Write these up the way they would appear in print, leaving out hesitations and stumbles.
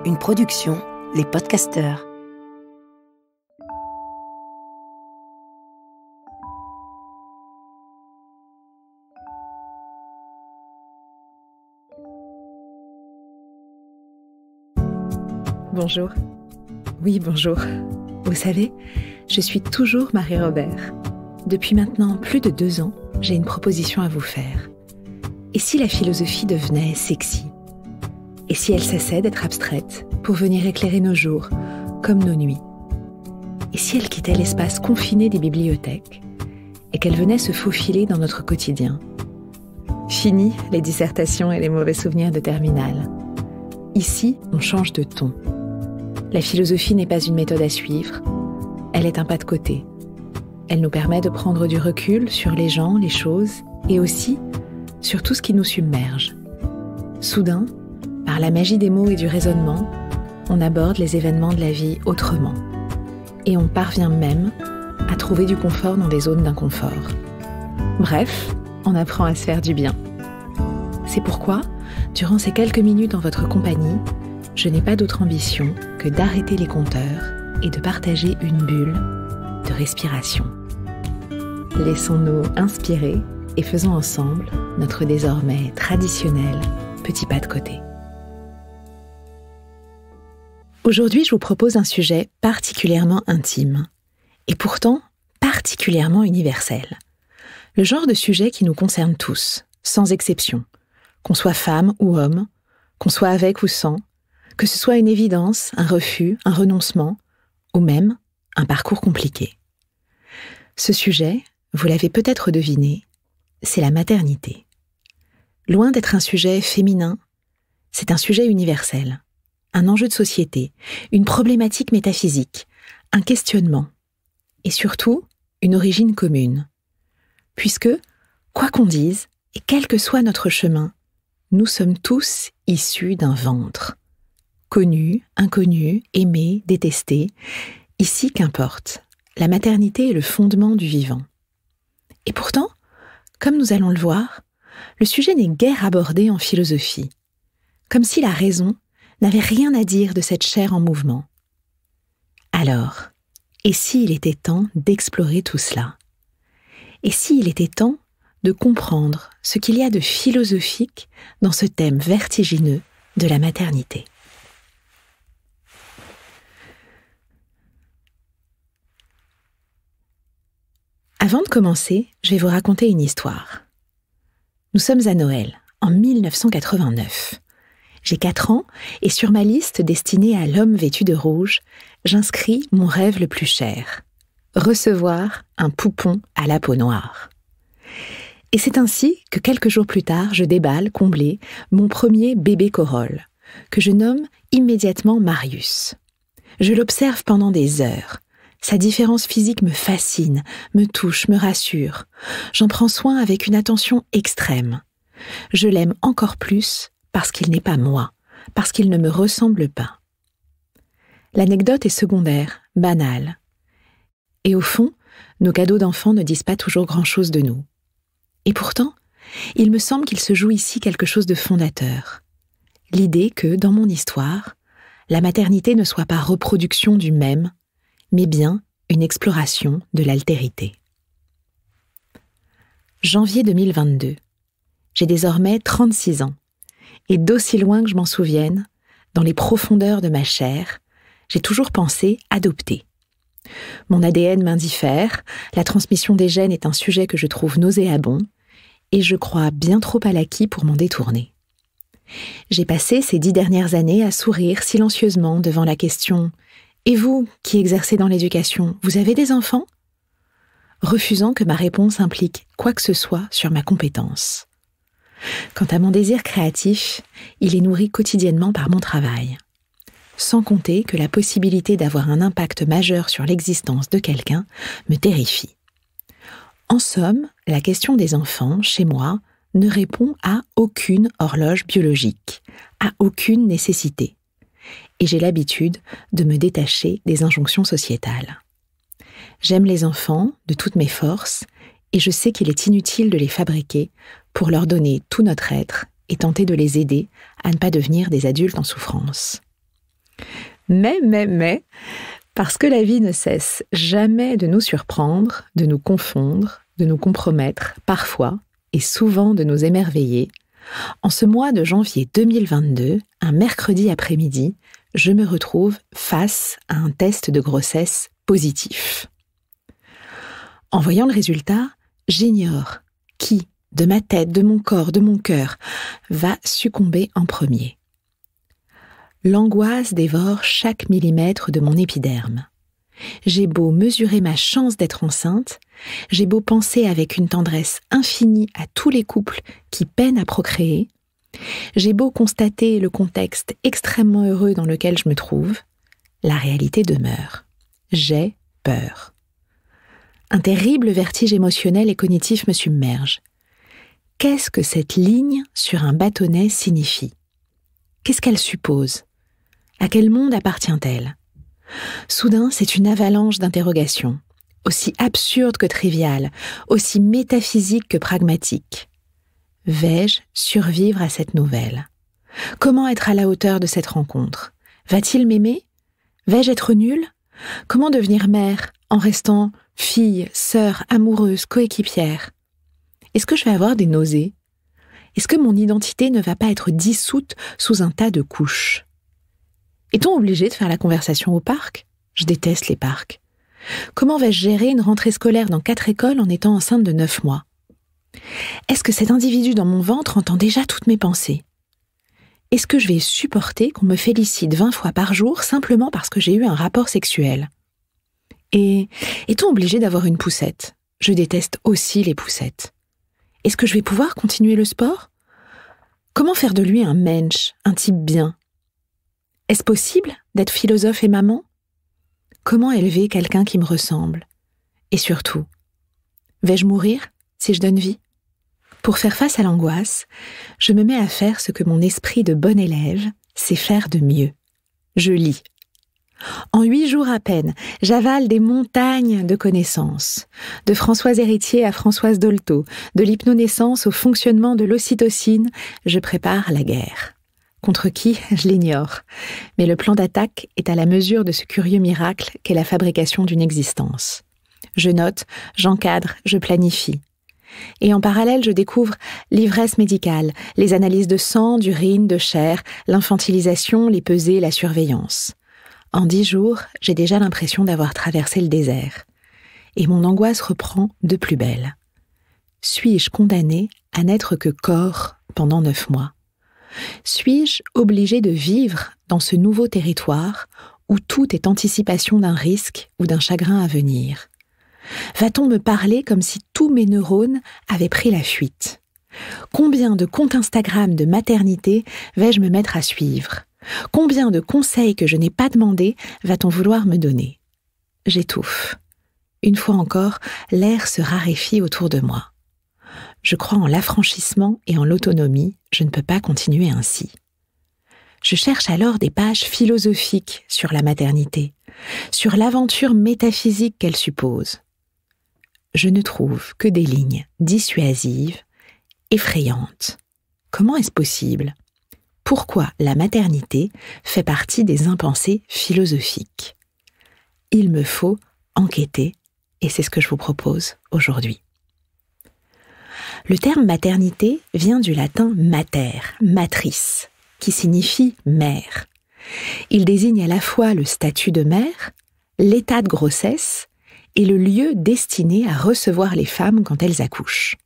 Une production, Les Podcasteurs. Bonjour. Oui, bonjour. Vous savez, je suis toujours Marie-Robert. Depuis maintenant plus de 2 ans, j'ai une proposition à vous faire. Et si la philosophie devenait sexy ? Et si elle cessait d'être abstraite pour venir éclairer nos jours, comme nos nuits ? Et si elle quittait l'espace confiné des bibliothèques et qu'elle venait se faufiler dans notre quotidien ? Fini les dissertations et les mauvais souvenirs de terminale. Ici, on change de ton. La philosophie n'est pas une méthode à suivre, elle est un pas de côté. Elle nous permet de prendre du recul sur les gens, les choses, et aussi sur tout ce qui nous submerge. Soudain, par la magie des mots et du raisonnement, on aborde les événements de la vie autrement. Et on parvient même à trouver du confort dans des zones d'inconfort. Bref, on apprend à se faire du bien. C'est pourquoi, durant ces quelques minutes en votre compagnie, je n'ai pas d'autre ambition que d'arrêter les compteurs et de partager une bulle de respiration. Laissons-nous inspirer et faisons ensemble notre désormais traditionnel petit pas de côté. Aujourd'hui, je vous propose un sujet particulièrement intime et pourtant particulièrement universel. Le genre de sujet qui nous concerne tous, sans exception, qu'on soit femme ou homme, qu'on soit avec ou sans, que ce soit une évidence, un refus, un renoncement, ou même un parcours compliqué. Ce sujet, vous l'avez peut-être deviné, c'est la maternité. Loin d'être un sujet féminin, c'est un sujet universel, un enjeu de société, une problématique métaphysique, un questionnement, et surtout, une origine commune. Puisque, quoi qu'on dise, et quel que soit notre chemin, nous sommes tous issus d'un ventre. Connu, inconnu, aimé, détesté, ici qu'importe, la maternité est le fondement du vivant. Et pourtant, comme nous allons le voir, le sujet n'est guère abordé en philosophie, comme si la raison n'avait rien à dire de cette chair en mouvement. Alors, et s'il était temps d'explorer tout cela ? Et s'il était temps de comprendre ce qu'il y a de philosophique dans ce thème vertigineux de la maternité ? Avant de commencer, je vais vous raconter une histoire. Nous sommes à Noël, en 1989. J'ai 4 ans et sur ma liste destinée à l'homme vêtu de rouge, j'inscris mon rêve le plus cher. Recevoir un poupon à la peau noire. Et c'est ainsi que quelques jours plus tard, je déballe, comblé, mon premier bébé Corolle, que je nomme immédiatement Marius. Je l'observe pendant des heures. Sa différence physique me fascine, me touche, me rassure. J'en prends soin avec une attention extrême. Je l'aime encore plus parce qu'il n'est pas moi, parce qu'il ne me ressemble pas. L'anecdote est secondaire, banale. Et au fond, nos cadeaux d'enfants ne disent pas toujours grand-chose de nous. Et pourtant, il me semble qu'il se joue ici quelque chose de fondateur. L'idée que, dans mon histoire, la maternité ne soit pas reproduction du même, mais bien une exploration de l'altérité. Janvier 2022. J'ai désormais 36 ans. Et d'aussi loin que je m'en souvienne, dans les profondeurs de ma chair, j'ai toujours pensé adopter. Mon ADN m'indiffère, la transmission des gènes est un sujet que je trouve nauséabond, et je crois bien trop à l'acquis pour m'en détourner. J'ai passé ces 10 dernières années à sourire silencieusement devant la question « Et vous, qui exercez dans l'éducation, vous avez des enfants ?» refusant que ma réponse implique quoi que ce soit sur ma compétence. Quant à mon désir créatif, il est nourri quotidiennement par mon travail. Sans compter que la possibilité d'avoir un impact majeur sur l'existence de quelqu'un me terrifie. En somme, la question des enfants, chez moi, ne répond à aucune horloge biologique, à aucune nécessité. Et j'ai l'habitude de me détacher des injonctions sociétales. J'aime les enfants de toutes mes forces et je sais qu'il est inutile de les fabriquer pour leur donner tout notre être et tenter de les aider à ne pas devenir des adultes en souffrance. Mais, parce que la vie ne cesse jamais de nous surprendre, de nous confondre, de nous compromettre, parfois et souvent de nous émerveiller, en ce mois de janvier 2022, un mercredi après-midi, je me retrouve face à un test de grossesse positif. En voyant le résultat, j'ignore qui, de ma tête, de mon corps, de mon cœur, va succomber en premier. L'angoisse dévore chaque millimètre de mon épiderme. J'ai beau mesurer ma chance d'être enceinte, j'ai beau penser avec une tendresse infinie à tous les couples qui peinent à procréer, j'ai beau constater le contexte extrêmement heureux dans lequel je me trouve, la réalité demeure. J'ai peur. Un terrible vertige émotionnel et cognitif me submerge. Qu'est-ce que cette ligne sur un bâtonnet signifie ? Qu'est-ce qu'elle suppose ? À quel monde appartient-elle ? Soudain, c'est une avalanche d'interrogations, aussi absurde que triviale, aussi métaphysique que pragmatique. Vais-je survivre à cette nouvelle ? Comment être à la hauteur de cette rencontre ? Va-t-il m'aimer ? Vais-je être nulle ? Comment devenir mère en restant fille, sœur, amoureuse, coéquipière ? Est-ce que je vais avoir des nausées ? Est-ce que mon identité ne va pas être dissoute sous un tas de couches ? Est-on obligé de faire la conversation au parc ? Je déteste les parcs. Comment vais-je gérer une rentrée scolaire dans 4 écoles en étant enceinte de 9 mois ? Est-ce que cet individu dans mon ventre entend déjà toutes mes pensées ? Est-ce que je vais supporter qu'on me félicite 20 fois par jour simplement parce que j'ai eu un rapport sexuel ? Et est-on obligé d'avoir une poussette ? Je déteste aussi les poussettes. Est-ce que je vais pouvoir continuer le sport ? Comment faire de lui un mensch, un type bien ? Est-ce possible d'être philosophe et maman ? Comment élever quelqu'un qui me ressemble ? Et surtout, vais-je mourir si je donne vie ? Pour faire face à l'angoisse, je me mets à faire ce que mon esprit de bon élève sait faire de mieux. Je lis. En 8 jours à peine, j'avale des montagnes de connaissances. De Françoise Héritier à Françoise Dolto, de l'hypnonaissance au fonctionnement de l'ocytocine, je prépare la guerre. Contre qui, je l'ignore. Mais le plan d'attaque est à la mesure de ce curieux miracle qu'est la fabrication d'une existence. Je note, j'encadre, je planifie. Et en parallèle, je découvre l'ivresse médicale, les analyses de sang, d'urine, de chair, l'infantilisation, les pesées, la surveillance. En 10 jours, j'ai déjà l'impression d'avoir traversé le désert. Et mon angoisse reprend de plus belle. Suis-je condamnée à n'être que corps pendant 9 mois ? Suis-je obligée de vivre dans ce nouveau territoire où tout est anticipation d'un risque ou d'un chagrin à venir ? Va-t-on me parler comme si tous mes neurones avaient pris la fuite ? Combien de comptes Instagram de maternité vais-je me mettre à suivre ? Combien de conseils que je n'ai pas demandés va-t-on vouloir me donner ? J'étouffe. Une fois encore, l'air se raréfie autour de moi. Je crois en l'affranchissement et en l'autonomie, je ne peux pas continuer ainsi. Je cherche alors des pages philosophiques sur la maternité, sur l'aventure métaphysique qu'elle suppose. Je ne trouve que des lignes dissuasives, effrayantes. Comment est-ce possible ? Pourquoi la maternité fait partie des impensés philosophiques ? Il me faut enquêter, et c'est ce que je vous propose aujourd'hui. Le terme maternité vient du latin mater, matrice, qui signifie mère. Il désigne à la fois le statut de mère, l'état de grossesse et le lieu destiné à recevoir les femmes quand elles accouchent.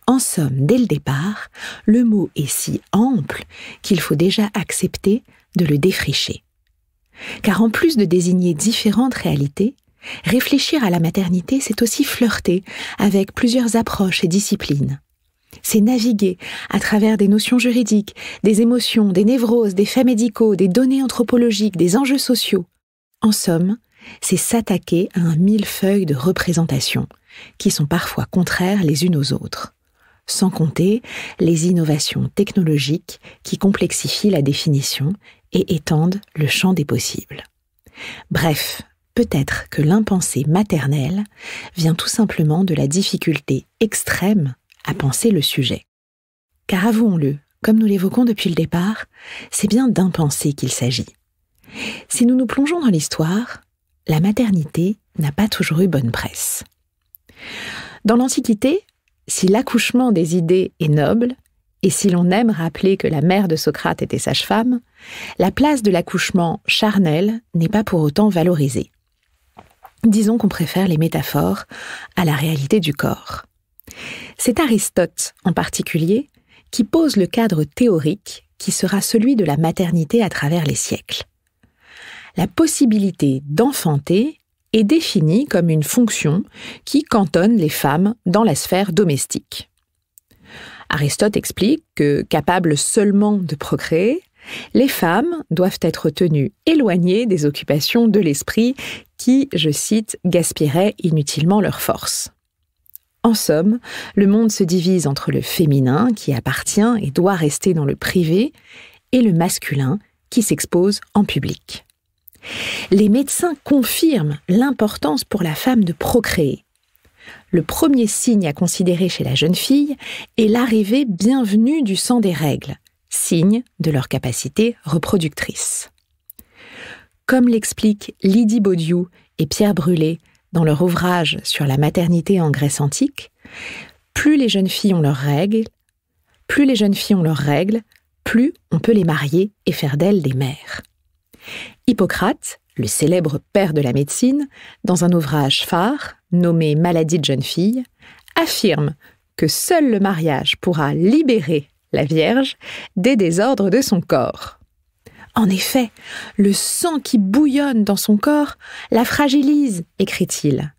En somme, dès le départ, le mot est si ample qu'il faut déjà accepter de le défricher. Car en plus de désigner différentes réalités, réfléchir à la maternité, c'est aussi flirter avec plusieurs approches et disciplines. C'est naviguer à travers des notions juridiques, des émotions, des névroses, des faits médicaux, des données anthropologiques, des enjeux sociaux. En somme, c'est s'attaquer à un millefeuille de représentations qui sont parfois contraires les unes aux autres. Sans compter les innovations technologiques qui complexifient la définition et étendent le champ des possibles. Bref, peut-être que l'impensé maternel vient tout simplement de la difficulté extrême à penser le sujet. Car avouons-le, comme nous l'évoquons depuis le départ, c'est bien d'impensés qu'il s'agit. Si nous nous plongeons dans l'histoire, la maternité n'a pas toujours eu bonne presse. Dans l'Antiquité, si l'accouchement des idées est noble, et si l'on aime rappeler que la mère de Socrate était sage-femme, la place de l'accouchement charnel n'est pas pour autant valorisée. Disons qu'on préfère les métaphores à la réalité du corps. C'est Aristote, en particulier, qui pose le cadre théorique qui sera celui de la maternité à travers les siècles. La possibilité d'enfanter est définie comme une fonction qui cantonne les femmes dans la sphère domestique. Aristote explique que, capables seulement de procréer, les femmes doivent être tenues éloignées des occupations de l'esprit qui, je cite, gaspilleraient inutilement leur force. En somme, le monde se divise entre le féminin qui appartient et doit rester dans le privé et le masculin qui s'expose en public. Les médecins confirment l'importance pour la femme de procréer. Le premier signe à considérer chez la jeune fille est l'arrivée bienvenue du sang des règles, signe de leur capacité reproductrice. Comme l'expliquent Lydie Baudiou et Pierre Brulé dans leur ouvrage sur la maternité en Grèce antique, plus les jeunes filles ont leurs règles, plus on peut les marier et faire d'elles des mères. Hippocrate, le célèbre père de la médecine, dans un ouvrage phare nommé « Maladie de jeune fille », affirme que seul le mariage pourra libérer la Vierge des désordres de son corps. En effet, le sang qui bouillonne dans son corps la fragilise, écrit-il.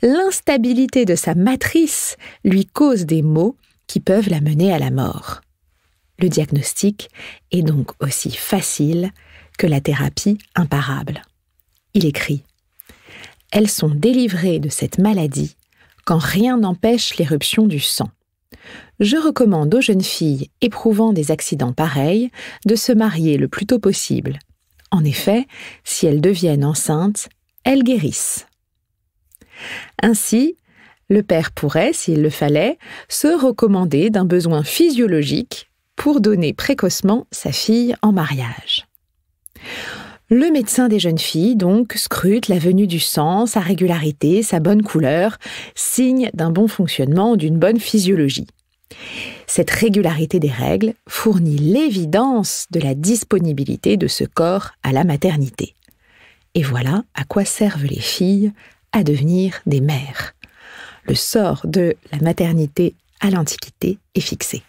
L'instabilité de sa matrice lui cause des maux qui peuvent la mener à la mort. Le diagnostic est donc aussi facile que la thérapie imparable. Il écrit « Elles sont délivrées de cette maladie quand rien n'empêche l'éruption du sang. Je recommande aux jeunes filles éprouvant des accidents pareils de se marier le plus tôt possible. En effet, si elles deviennent enceintes, elles guérissent. » Ainsi, le père pourrait, s'il le fallait, se recommander d'un besoin physiologique pour donner précocement sa fille en mariage. Le médecin des jeunes filles, donc, scrute la venue du sang, sa régularité, sa bonne couleur, signe d'un bon fonctionnement ou d'une bonne physiologie. Cette régularité des règles fournit l'évidence de la disponibilité de ce corps à la maternité. Et voilà à quoi servent les filles à devenir des mères. Le sort de la maternité à l'Antiquité est fixé.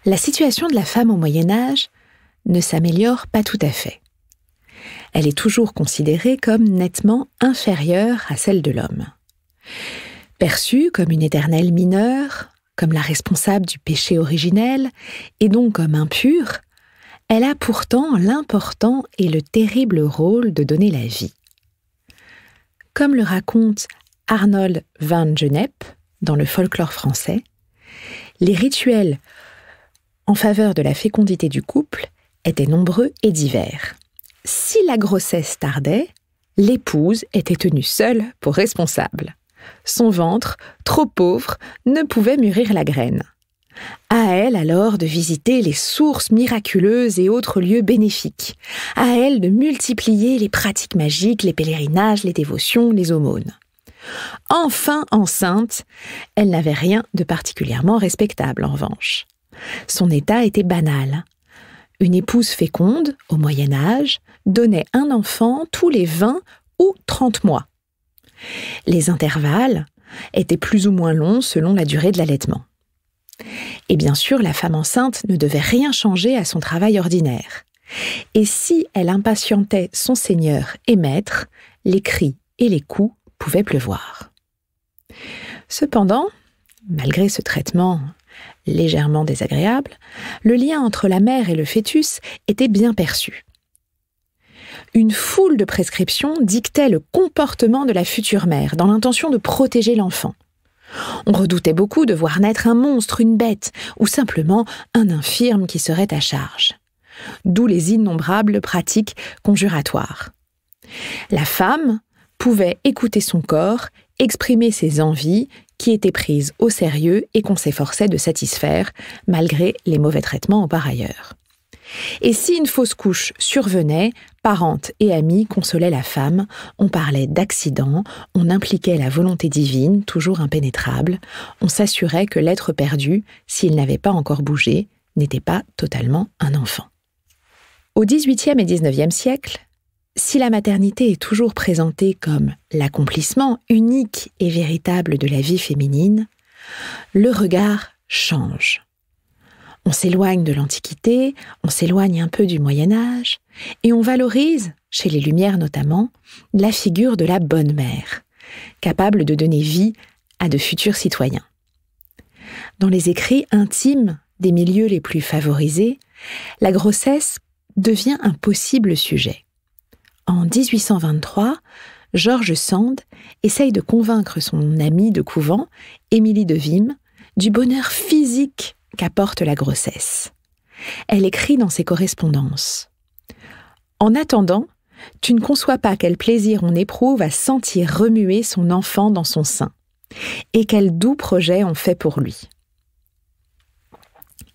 La situation de la femme au Moyen-Âge ne s'améliore pas tout à fait. Elle est toujours considérée comme nettement inférieure à celle de l'homme. Perçue comme une éternelle mineure, comme la responsable du péché originel, et donc comme impure, elle a pourtant l'important et le terrible rôle de donner la vie. Comme le raconte Arnold van Gennep dans le folklore français, les rituels en faveur de la fécondité du couple étaient nombreux et divers. Si la grossesse tardait, l'épouse était tenue seule pour responsable. Son ventre, trop pauvre, ne pouvait mûrir la graine. À elle alors de visiter les sources miraculeuses et autres lieux bénéfiques. À elle de multiplier les pratiques magiques, les pèlerinages, les dévotions, les aumônes. Enfin enceinte, elle n'avait rien de particulièrement respectable en revanche. Son état était banal. Une épouse féconde, au Moyen-Âge, donnait un enfant tous les 20 ou 30 mois. Les intervalles étaient plus ou moins longs selon la durée de l'allaitement. Et bien sûr, la femme enceinte ne devait rien changer à son travail ordinaire. Et si elle impatientait son seigneur et maître, les cris et les coups pouvaient pleuvoir. Cependant, malgré ce traitement légèrement désagréable, le lien entre la mère et le fœtus était bien perçu. Une foule de prescriptions dictait le comportement de la future mère dans l'intention de protéger l'enfant. On redoutait beaucoup de voir naître un monstre, une bête, ou simplement un infirme qui serait à charge. D'où les innombrables pratiques conjuratoires. La femme pouvait écouter son corps exprimer ses envies qui étaient prises au sérieux et qu'on s'efforçait de satisfaire, malgré les mauvais traitements par ailleurs. Et si une fausse couche survenait, parentes et amis consolaient la femme, on parlait d'accident, on impliquait la volonté divine, toujours impénétrable, on s'assurait que l'être perdu, s'il n'avait pas encore bougé, n'était pas totalement un enfant. Au XVIIIe et XIXe siècle, si la maternité est toujours présentée comme l'accomplissement unique et véritable de la vie féminine, le regard change. On s'éloigne de l'Antiquité, on s'éloigne un peu du Moyen-Âge, et on valorise, chez les Lumières notamment, la figure de la bonne mère, capable de donner vie à de futurs citoyens. Dans les écrits intimes des milieux les plus favorisés, la grossesse devient un possible sujet. En 1823, George Sand essaye de convaincre son amie de couvent, Émilie de Vimy, du bonheur physique qu'apporte la grossesse. Elle écrit dans ses correspondances « En attendant, tu ne conçois pas quel plaisir on éprouve à sentir remuer son enfant dans son sein, et quel doux projet on fait pour lui. »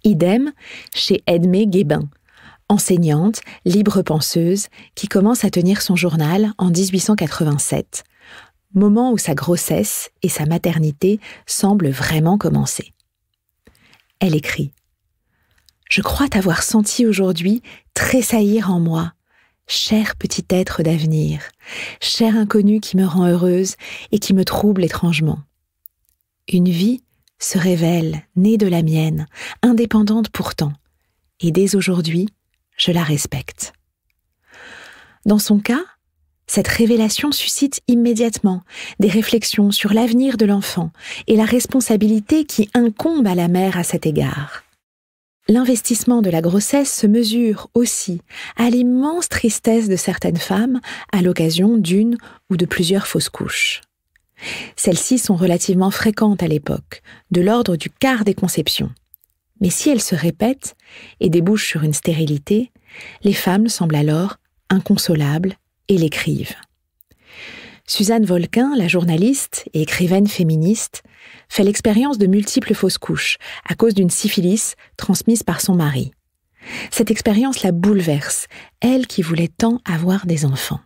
Idem chez Edmée Guébin, enseignante, libre penseuse, qui commence à tenir son journal en 1887, moment où sa grossesse et sa maternité semblent vraiment commencer. Elle écrit « Je crois t'avoir senti aujourd'hui tressaillir en moi, cher petit être d'avenir, cher inconnu qui me rend heureuse et qui me trouble étrangement. Une vie se révèle, née de la mienne, indépendante pourtant, et dès aujourd'hui, je la respecte. » Dans son cas, cette révélation suscite immédiatement des réflexions sur l'avenir de l'enfant et la responsabilité qui incombe à la mère à cet égard. L'investissement de la grossesse se mesure aussi à l'immense tristesse de certaines femmes à l'occasion d'une ou de plusieurs fausses couches. Celles-ci sont relativement fréquentes à l'époque, de l'ordre du quart des conceptions. Mais si elles se répètent et débouchent sur une stérilité, les femmes semblent alors inconsolables et l'écrivent. Suzanne Volquin, la journaliste et écrivaine féministe, fait l'expérience de multiples fausses couches à cause d'une syphilis transmise par son mari. Cette expérience la bouleverse, elle qui voulait tant avoir des enfants.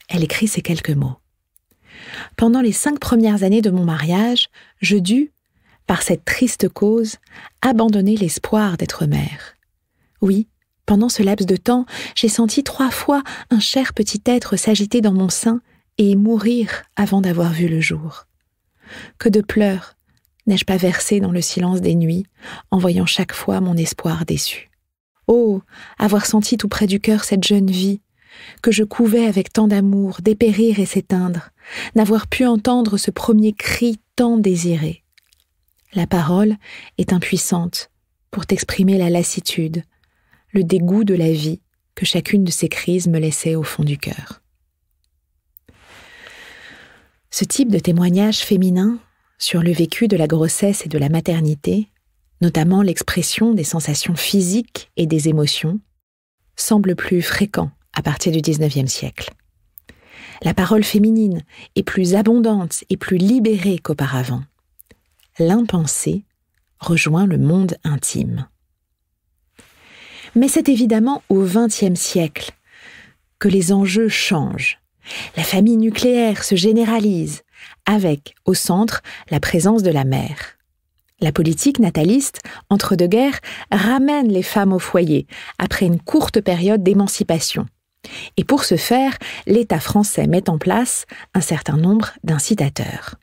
Elle écrit ces quelques mots. « Pendant les 5 premières années de mon mariage, je dus, par cette triste cause, abandonner l'espoir d'être mère. Oui, pendant ce laps de temps, j'ai senti 3 fois un cher petit être s'agiter dans mon sein et mourir avant d'avoir vu le jour. Que de pleurs n'ai-je pas versé dans le silence des nuits, en voyant chaque fois mon espoir déçu. Oh, avoir senti tout près du cœur cette jeune vie, que je couvais avec tant d'amour, dépérir et s'éteindre, n'avoir pu entendre ce premier cri tant désiré. La parole est impuissante pour t'exprimer la lassitude, le dégoût de la vie que chacune de ces crises me laissait au fond du cœur. » Ce type de témoignage féminin sur le vécu de la grossesse et de la maternité, notamment l'expression des sensations physiques et des émotions, semble plus fréquent à partir du XIXe siècle. La parole féminine est plus abondante et plus libérée qu'auparavant. L'impensé rejoint le monde intime. Mais c'est évidemment au XXe siècle que les enjeux changent. La famille nucléaire se généralise, avec, au centre, la présence de la mère. La politique nataliste, entre deux guerres, ramène les femmes au foyer, après une courte période d'émancipation. Et pour ce faire, l'État français met en place un certain nombre d'incitateurs.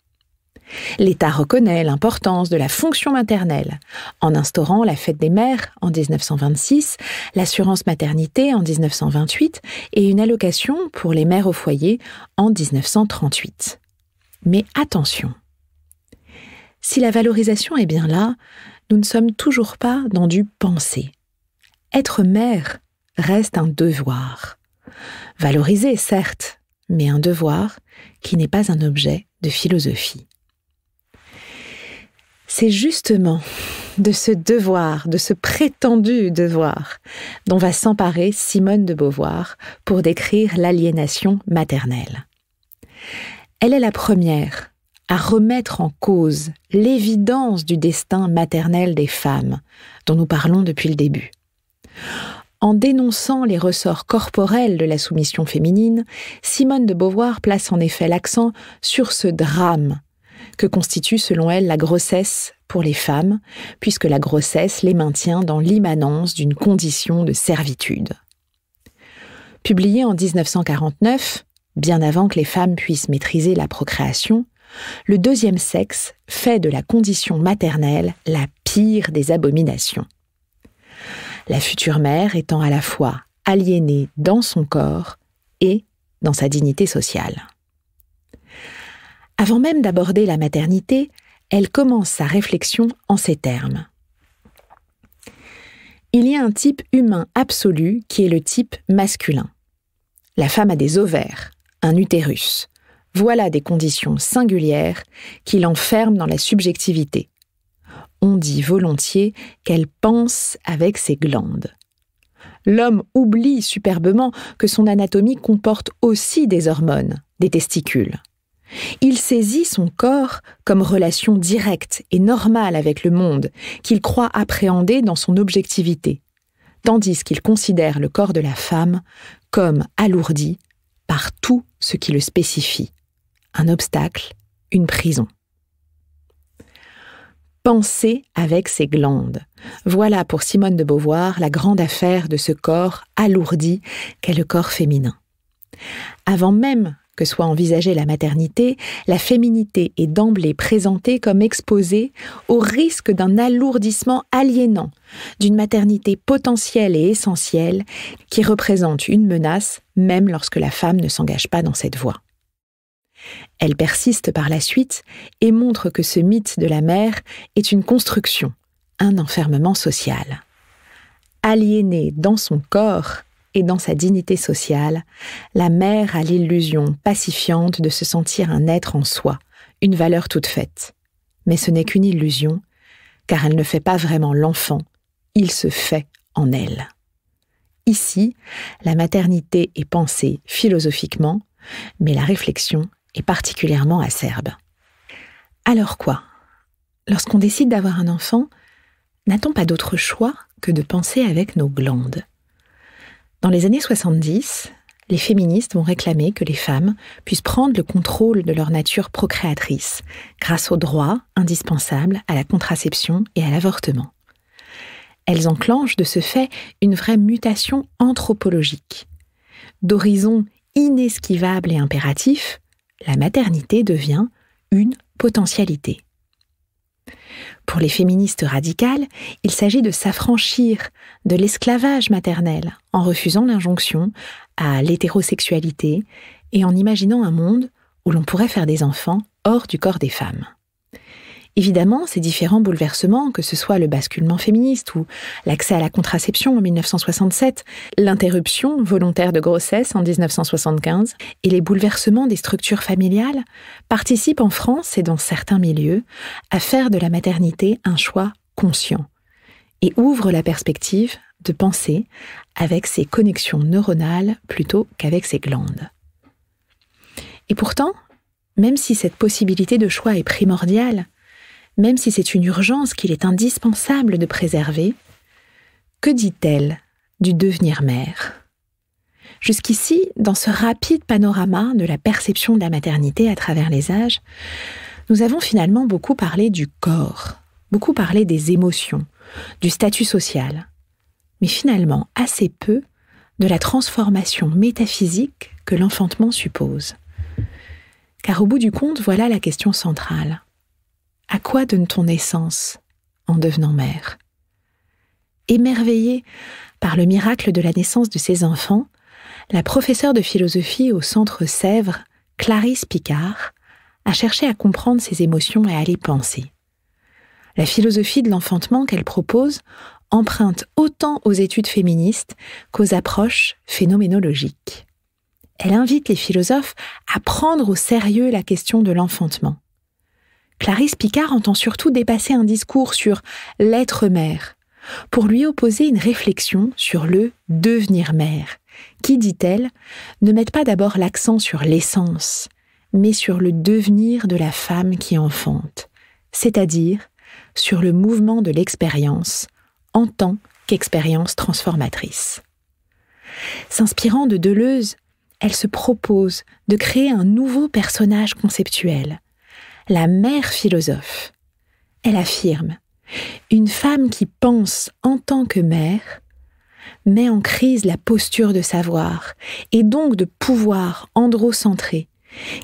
L'État reconnaît l'importance de la fonction maternelle en instaurant la fête des mères en 1926, l'assurance maternité en 1928 et une allocation pour les mères au foyer en 1938. Mais attention, si la valorisation est bien là, nous ne sommes toujours pas dans du penser. Être mère reste un devoir. Valorisé, certes, mais un devoir qui n'est pas un objet de philosophie. C'est justement de ce devoir, de ce prétendu devoir, dont va s'emparer Simone de Beauvoir pour décrire l'aliénation maternelle. Elle est la première à remettre en cause l'évidence du destin maternel des femmes, dont nous parlons depuis le début. En dénonçant les ressorts corporels de la soumission féminine, Simone de Beauvoir place en effet l'accent sur ce drame que constitue selon elle la grossesse pour les femmes, puisque la grossesse les maintient dans l'immanence d'une condition de servitude. Publié en 1949, bien avant que les femmes puissent maîtriser la procréation, le deuxième sexe fait de la condition maternelle la pire des abominations. La future mère étant à la fois aliénée dans son corps et dans sa dignité sociale. Avant même d'aborder la maternité, elle commence sa réflexion en ces termes. Il y a un type humain absolu qui est le type masculin. La femme a des ovaires, un utérus. Voilà des conditions singulières qui l'enferment dans la subjectivité. On dit volontiers qu'elle pense avec ses glandes. L'homme oublie superbement que son anatomie comporte aussi des hormones, des testicules. Il saisit son corps comme relation directe et normale avec le monde, qu'il croit appréhender dans son objectivité, tandis qu'il considère le corps de la femme comme alourdi par tout ce qui le spécifie. Un obstacle, une prison. Penser avec ses glandes. Voilà pour Simone de Beauvoir la grande affaire de ce corps alourdi qu'est le corps féminin. Avant même que soit envisagée la maternité, la féminité est d'emblée présentée comme exposée au risque d'un alourdissement aliénant, d'une maternité potentielle et essentielle qui représente une menace même lorsque la femme ne s'engage pas dans cette voie. Elle persiste par la suite et montre que ce mythe de la mère est une construction, un enfermement social. Aliénée dans son corps et dans sa dignité sociale, la mère a l'illusion pacifiante de se sentir un être en soi, une valeur toute faite. Mais ce n'est qu'une illusion, car elle ne fait pas vraiment l'enfant, il se fait en elle. Ici, la maternité est pensée philosophiquement, mais la réflexion est particulièrement acerbe. Alors quoi ? Lorsqu'on décide d'avoir un enfant, n'a-t-on pas d'autre choix que de penser avec nos glandes ? Dans les années 70, les féministes vont réclamer que les femmes puissent prendre le contrôle de leur nature procréatrice grâce au droit indispensable à la contraception et à l'avortement. Elles enclenchent de ce fait une vraie mutation anthropologique. D'horizon inesquivable et impératif, la maternité devient une potentialité. Pour les féministes radicales, il s'agit de s'affranchir de l'esclavage maternel en refusant l'injonction à l'hétérosexualité et en imaginant un monde où l'on pourrait faire des enfants hors du corps des femmes. Évidemment, ces différents bouleversements, que ce soit le basculement féministe ou l'accès à la contraception en 1967, l'interruption volontaire de grossesse en 1975 et les bouleversements des structures familiales, participent en France et dans certains milieux à faire de la maternité un choix conscient et ouvrent la perspective de penser avec ses connexions neuronales plutôt qu'avec ses glandes. Et pourtant, même si cette possibilité de choix est primordiale, même si c'est une urgence qu'il est indispensable de préserver, que dit-elle du devenir mère ? Jusqu'ici, dans ce rapide panorama de la perception de la maternité à travers les âges, nous avons finalement beaucoup parlé du corps, beaucoup parlé des émotions, du statut social, mais finalement assez peu de la transformation métaphysique que l'enfantement suppose. Car au bout du compte, voilà la question centrale. À quoi donne-t-on naissance en devenant mère ? Émerveillée par le miracle de la naissance de ses enfants, la professeure de philosophie au Centre Sèvres, Clarisse Picard, a cherché à comprendre ses émotions et à les penser. La philosophie de l'enfantement qu'elle propose emprunte autant aux études féministes qu'aux approches phénoménologiques. Elle invite les philosophes à prendre au sérieux la question de l'enfantement. Clarisse Picard entend surtout dépasser un discours sur l'être mère, pour lui opposer une réflexion sur le devenir mère, qui, dit-elle, ne met pas d'abord l'accent sur l'essence, mais sur le devenir de la femme qui enfante, c'est-à-dire sur le mouvement de l'expérience en tant qu'expérience transformatrice. S'inspirant de Deleuze, elle se propose de créer un nouveau personnage conceptuel, la mère philosophe. Elle affirme « Une femme qui pense en tant que mère met en crise la posture de savoir et donc de pouvoir androcentré,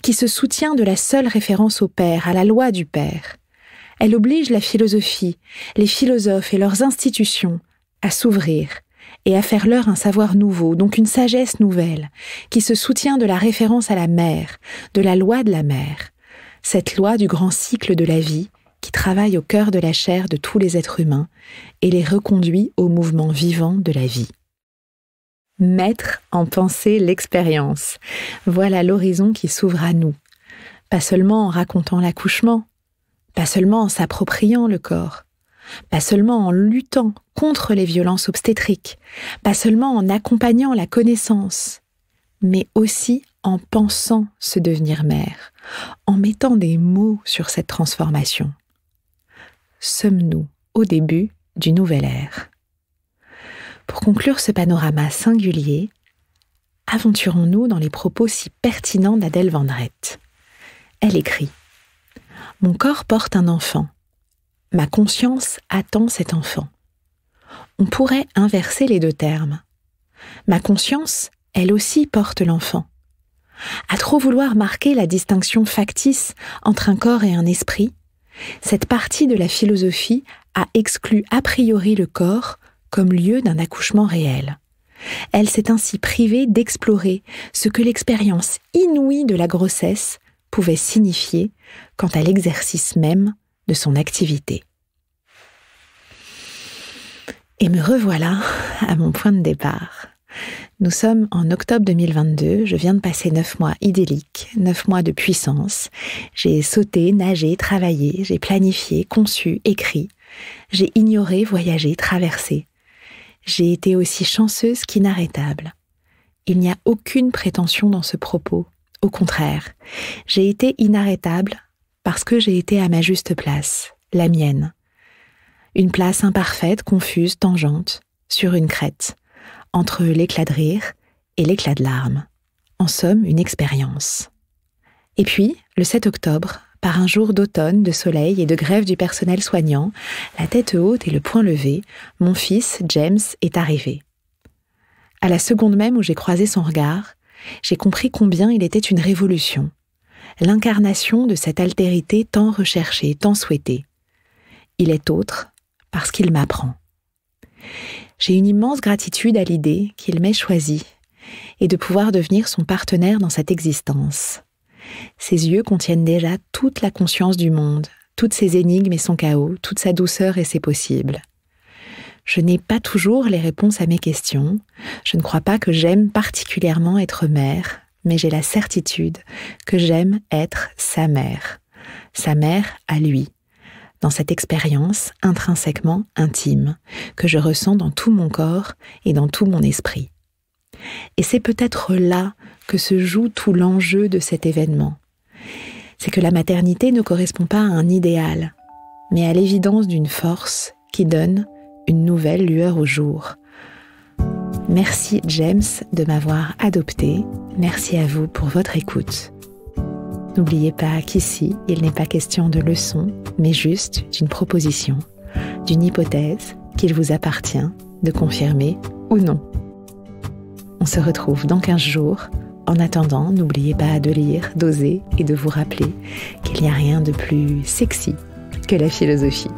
qui se soutient de la seule référence au père, à la loi du père. Elle oblige la philosophie, les philosophes et leurs institutions à s'ouvrir et à faire leur un savoir nouveau, donc une sagesse nouvelle, qui se soutient de la référence à la mère, de la loi de la mère, cette loi du grand cycle de la vie qui travaille au cœur de la chair de tous les êtres humains et les reconduit au mouvement vivant de la vie. Mettre en pensée l'expérience, voilà l'horizon qui s'ouvre à nous, pas seulement en racontant l'accouchement, pas seulement en s'appropriant le corps, pas seulement en luttant contre les violences obstétriques, pas seulement en accompagnant la connaissance, mais aussi en pensant se devenir mère, en mettant des mots sur cette transformation. Sommes-nous au début d'une nouvelle ère? Pour conclure ce panorama singulier, aventurons-nous dans les propos si pertinents d'Adèle Vendrette. Elle écrit « Mon corps porte un enfant. Ma conscience attend cet enfant. On pourrait inverser les deux termes. Ma conscience, elle aussi, porte l'enfant. À trop vouloir marquer la distinction factice entre un corps et un esprit, cette partie de la philosophie a exclu a priori le corps comme lieu d'un accouchement réel. Elle s'est ainsi privée d'explorer ce que l'expérience inouïe de la grossesse pouvait signifier quant à l'exercice même de son activité. » Et me revoilà à mon point de départ. Nous sommes en octobre 2022, je viens de passer 9 mois idylliques, 9 mois de puissance. J'ai sauté, nagé, travaillé, j'ai planifié, conçu, écrit. J'ai ignoré, voyagé, traversé. J'ai été aussi chanceuse qu'inarrêtable. Il n'y a aucune prétention dans ce propos. Au contraire, j'ai été inarrêtable parce que j'ai été à ma juste place, la mienne. Une place imparfaite, confuse, tangente, sur une crête, entre l'éclat de rire et l'éclat de larmes. En somme, une expérience. Et puis, le 7 octobre, par un jour d'automne, de soleil et de grève du personnel soignant, la tête haute et le poing levé, mon fils, James, est arrivé. À la seconde même où j'ai croisé son regard, j'ai compris combien il était une révolution, l'incarnation de cette altérité tant recherchée, tant souhaitée. Il est autre parce qu'il m'apprend. J'ai une immense gratitude à l'idée qu'il m'ait choisi et de pouvoir devenir son partenaire dans cette existence. Ses yeux contiennent déjà toute la conscience du monde, toutes ses énigmes et son chaos, toute sa douceur et ses possibles. Je n'ai pas toujours les réponses à mes questions. Je ne crois pas que j'aime particulièrement être mère, mais j'ai la certitude que j'aime être sa mère à lui, dans cette expérience intrinsèquement intime que je ressens dans tout mon corps et dans tout mon esprit. Et c'est peut-être là que se joue tout l'enjeu de cet événement. C'est que la maternité ne correspond pas à un idéal, mais à l'évidence d'une force qui donne une nouvelle lueur au jour. Merci James de m'avoir adopté. Merci à vous pour votre écoute. N'oubliez pas qu'ici, il n'est pas question de leçon, mais juste d'une proposition, d'une hypothèse qu'il vous appartient de confirmer ou non. On se retrouve dans 15 jours. En attendant, n'oubliez pas de lire, d'oser et de vous rappeler qu'il n'y a rien de plus sexy que la philosophie.